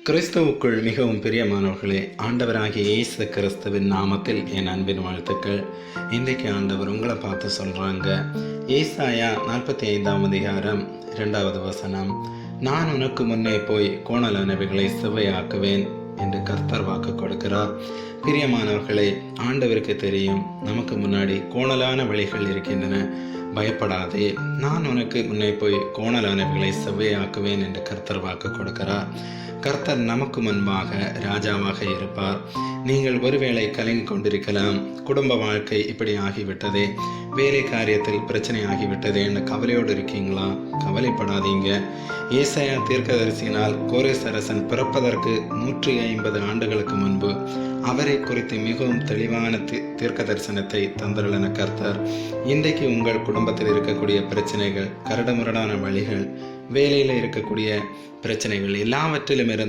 கிறிஸ்துவுக்குள் மிகவும் பிரியமானவர்களே, ஆண்டவராகிய இயேசு கிறிஸ்துவின் நாமத்தில் என் அன்பின் வாழ்த்துக்கள். இன்றைக்கு ஆண்டவர் உங்களை பார்த்து சொல்கிறாங்க. ஏசாயா 45ஆம் அதிகாரம் 2வது வசனம், நான் உனக்கு முன்னே போய் கோணலானவைகளை செவ்வையாக்குவேன் என்று கர்த்தர் வாக்கு கொடுக்கிறார். பிரியமானவர்களே, ஆண்டவருக்கு தெரியும் நமக்கு முன்னாடி கோணலான வழிகள் இருக்கின்றன. பயப்படாதே, நான் உனக்கு முன்னே போய் கோணலானவைகளை செவ்வையாக்குவேன் என்று கர்த்தர் வாக்கு கொடுக்கிறார். கர்த்தர் நமக்கு முன்பாக ராஜாவாக இருப்பார். நீங்கள் ஒருவேளை கலங்கி கொண்டிருக்கலாம். குடும்ப வாழ்க்கை இப்படி ஆகிவிட்டதே, வேலை காரியத்தில் பிரச்சனை ஆகிவிட்டதே என்று கவலையோடு இருக்கீங்களா? கவலைப்படாதீங்க. ஏசாயா தீர்க்கதரிசியினால் கோரேஸ் அரசன் பிறப்பதற்கு 150 ஆண்டுகளுக்கு முன்பு அவரை குறித்து மிகவும் தெளிவான தீர்க்க தரிசனத்தை தந்தருளின கர்த்தர் இன்றைக்கு உங்கள் குடும்பத்தில் இருக்கக்கூடிய பிரச்சனைகள், கரடுமுரடான வழிகள், வேலையில் இருக்கக்கூடிய பிரச்சனைகள் எல்லாவற்றிலும் இருந்து